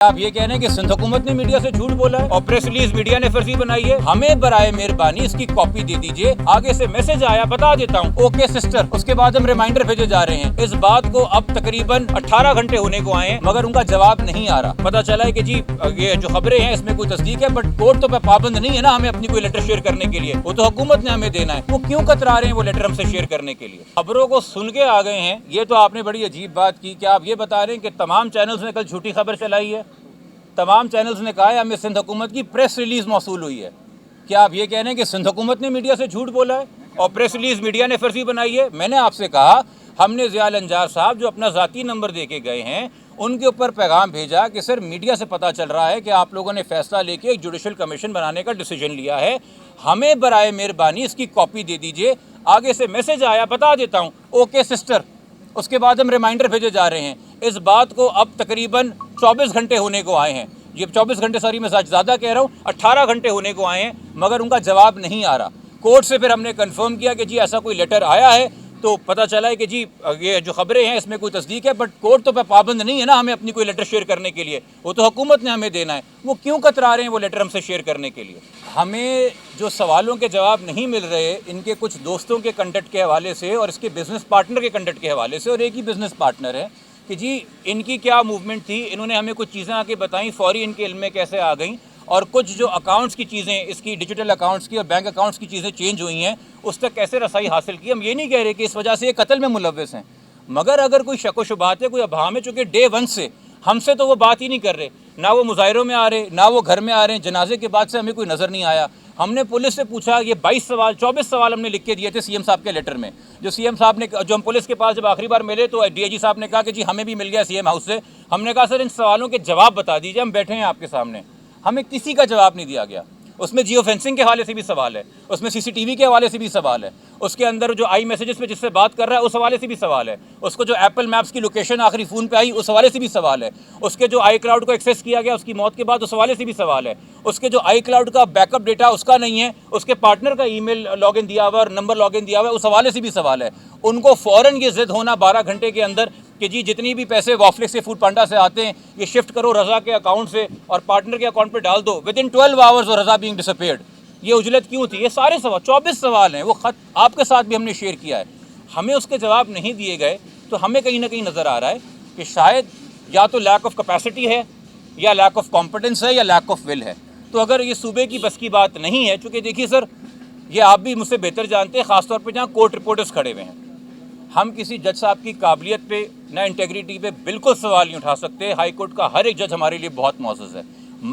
آپ یہ کہہ رہے ہیں کہ سندھ حکومت نے میڈیا سے جھوٹ بولا ہے اور پریس ریلیز میڈیا نے فرضی بنائی ہے. ہمیں برائے مہربانی اس کی کاپی دے دیجئے. آگے سے میسج آیا بتا دیتا ہوں اوکے سسٹر. اس کے بعد ہم ریمائنڈر بھیجے جا رہے ہیں. اس بات کو اب تقریباً 18 گھنٹے ہونے کو آئے ہیں مگر ان کا جواب نہیں آ رہا. پتا چلا ہے کہ جی یہ جو خبریں ہیں اس میں کوئی تصدیق ہے بٹ کورٹ تو پابند نہیں ہے نا ہمیں اپنی کوئی لیٹر شیئر کرنے کے لیے. وہ تو حکومت نے ہمیں دینا ہے. وہ کیوں کترا رہے ہیں وہ لیٹر ہم سے شیئر کرنے کے لیے؟ خبروں کو سن کے آ گئے ہیں. یہ تو آپ نے بڑی عجیب بات کی کہ آپ یہ بتا رہے ہیں کہ تمام چینلز نے کل جھوٹی خبر چلائی ہے. تمام چینلز نے کہا ہے ہمیں سندھ حکومت کی پریس ریلیز موصول ہوئی ہے. کیا آپ یہ کہہ رہے ہیں کہ سندھ حکومت نے میڈیا سے جھوٹ بولا ہے اور پریس ریلیز میڈیا نے فرضی بنائی ہے؟ میں نے آپ سے کہا ہم نے ضیاء الانجار صاحب جو اپنا ذاتی نمبر دے کے گئے ہیں ان کے اوپر پیغام بھیجا کہ سر میڈیا سے پتہ چل رہا ہے کہ آپ لوگوں نے فیصلہ لے کے ایک جوڈیشل کمیشن بنانے کا ڈیسیجن لیا ہے. ہمیں برائے مہربانی اس کی کاپی دے دیجئے. آگے سے میسج آیا بتا دیتا ہوں اوکے سسٹر. اس کے بعد ہم ریمائنڈر بھیجے جا رہے ہیں. اس بات کو اب تقریباً 24 گھنٹے ہونے کو آئے ہیں. یہ 24 گھنٹے سوری میں زیادہ کہہ رہا ہوں 18 گھنٹے ہونے کو آئے ہیں مگر ان کا جواب نہیں آ رہا. کورٹ سے پھر ہم نے کنفرم کیا کہ جی ایسا کوئی لیٹر آیا ہے تو پتہ چلا ہے کہ جی یہ جو خبریں ہیں اس میں کوئی تصدیق ہے بٹ کورٹ تو پابند نہیں ہے نا ہمیں اپنی کوئی لیٹر شیئر کرنے کے لیے. وہ تو حکومت نے ہمیں دینا ہے. وہ کیوں کترا رہے ہیں وہ لیٹر ہم سے شیئر کرنے کے لیے؟ ہمیں جو سوالوں کے جواب نہیں مل رہے ان کے کچھ دوستوں کے کنٹیکٹ کے حوالے سے اور اس کے بزنس پارٹنر کے کنٹیکٹ کے حوالے سے. اور ایک ہی بزنس پارٹنر ہے کہ جی ان کی کیا موومنٹ تھی. انہوں نے ہمیں کچھ چیزیں آ کے بتائیں فوری ان کے علم میں کیسے آ گئیں اور کچھ جو اکاؤنٹس کی چیزیں اس کی ڈیجیٹل اکاؤنٹس کی اور بینک اکاؤنٹس کی چیزیں چینج ہوئی ہیں اس تک کیسے رسائی حاصل کی. ہم یہ نہیں کہہ رہے کہ اس وجہ سے یہ قتل میں ملوث ہیں مگر اگر کوئی شک و شبہات ہے کوئی ابہام ہے چونکہ ڈے ون سے ہم سے تو وہ بات ہی نہیں کر رہے. نہ وہ مظاہروں میں آ رہے نہ وہ گھر میں آ رہے ہیں. جنازے کے بعد سے ہمیں کوئی نظر نہیں آیا. ہم نے پولیس سے پوچھا یہ 24 سوال ہم نے لکھ کے دیے تھے سی ایم صاحب کے لیٹر میں. جو سی ایم صاحب نے جو ہم پولیس کے پاس جب آخری بار ملے تو ڈی آئی جی صاحب نے کہا کہ جی ہمیں بھی مل گیا سی ایم ہاؤس سے. ہم نے کہا سر ان سوالوں کے جواب بتا دیجیے. ہم بیٹھے ہیں آپ کے سامنے. ہمیں کسی کا جواب نہیں دیا گیا. اس میں جیو فینسنگ کے حوالے سے بھی سوال ہے. اس میں سی ٹی وی کے حوالے سے بھی سوال ہے. اس کے اندر جو آئی میسیجز پہ جس سے بات کر رہا ہے اس حوالے سے بھی سوال ہے. اس کو جو ایپل میپس کی لوکیشن آخری فون پہ آئی اس حوالے سے بھی سوال ہے. اس کے جو آئی کلاؤڈ کو ایکسیس کیا گیا اس کی موت کے بعد اس حوالے سے بھی سوال ہے. اس کے جو آئی کلاؤڈ کا بیک اپ ڈیٹا اس کا نہیں ہے اس کے پارٹنر کا ای میل لاگ ان دیا ہوا اور نمبر لاگ ان دیا ہوا ہے اس حوالے سے بھی سوال ہے. ان کو فوراً یہ ضد ہونا 12 گھنٹے کے اندر کہ جی جتنی بھی پیسے وافلک سے فوڈ پانڈا سے آتے ہیں یہ شفٹ کرو رضا کے اکاؤنٹ سے اور پارٹنر کے اکاؤنٹ پہ ڈال دو. ود ان 12 آورز اور رضا بینگ ڈسپیئرڈ. یہ اجلت کیوں تھی؟ یہ سارے سوال 24 سوال ہیں. وہ خط آپ کے ساتھ بھی ہم نے شیئر کیا ہے. ہمیں اس کے جواب نہیں دیے گئے تو ہمیں کہیں نہ کہیں نظر آ رہا ہے کہ شاید یا تو لیک آف کیپیسٹی ہے یا لیک آف کمپٹنس ہے یا لیک آف ول ہے. تو اگر یہ صوبے کی بس کی بات نہیں ہے چونکہ دیکھیے سر یہ آپ بھی مجھ سے بہتر جانتے ہیں خاص طور پہ جہاں کورٹ رپورٹرز کھڑے ہوئے ہیں. ہم کسی جج صاحب کی قابلیت پہ نہ انٹیگریٹی پہ بالکل سوال نہیں اٹھا سکتے. ہائی کورٹ کا ہر ایک جج ہمارے لیے بہت معزز ہے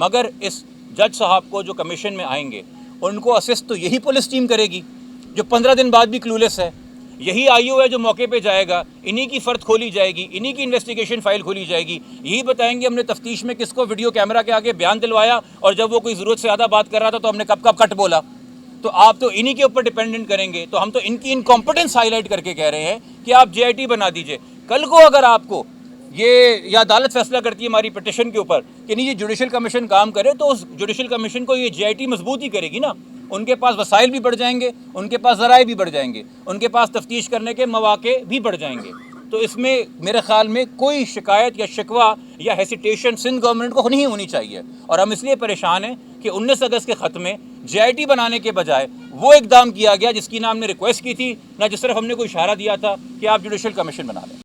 مگر اس جج صاحب کو جو کمیشن میں آئیں گے ان کو اسسٹ تو یہی پولیس ٹیم کرے گی جو 15 دن بعد بھی کلولیس ہے. یہی آئی او ہے جو موقع پہ جائے گا. انہی کی فرد کھولی جائے گی. انہی کی انویسٹیگیشن فائل کھولی جائے گی. یہی بتائیں گے ہم نے تفتیش میں کس کو ویڈیو کیمرہ کے آگے بیان دلوایا اور جب وہ کوئی ضرورت سے زیادہ بات کر رہا تھا تو ہم نے کب کٹ بولا. تو آپ تو انہی کے اوپر ڈیپینڈنٹ کریں گے. تو ہم تو ان کی انکمپٹنس ہائی لائٹ کر کے کہہ رہے ہیں کہ آپ جے آئی ٹی بنا دیجئے. کل کو اگر آپ کو یہ عدالت فیصلہ کرتی ہے ہماری پٹیشن کے اوپر کہ نہیں یہ جوڈیشل کمیشن کام کرے تو اس جوڈیشل کمیشن کو یہ جے آئی ٹی مضبوط ہی کرے گی نا. ان کے پاس وسائل بھی بڑھ جائیں گے. ان کے پاس ذرائع بھی بڑھ جائیں گے. ان کے پاس تفتیش کرنے کے مواقع بھی بڑھ جائیں گے. تو اس میں میرے خیال میں کوئی شکایت یا شکوہ یا ہیسیٹیشن سندھ گورنمنٹ کو نہیں ہونی چاہیے. اور ہم اس لیے پریشان ہیں کہ 19 اگست کے خط میں جے آئی ٹی بنانے کے بجائے وہ اقدام کیا گیا جس کی نہ ہم نے ریکویسٹ کی تھی نہ جس طرف ہم نے کوئی اشارہ دیا تھا کہ آپ جوڈیشل کمیشن بنا لیں.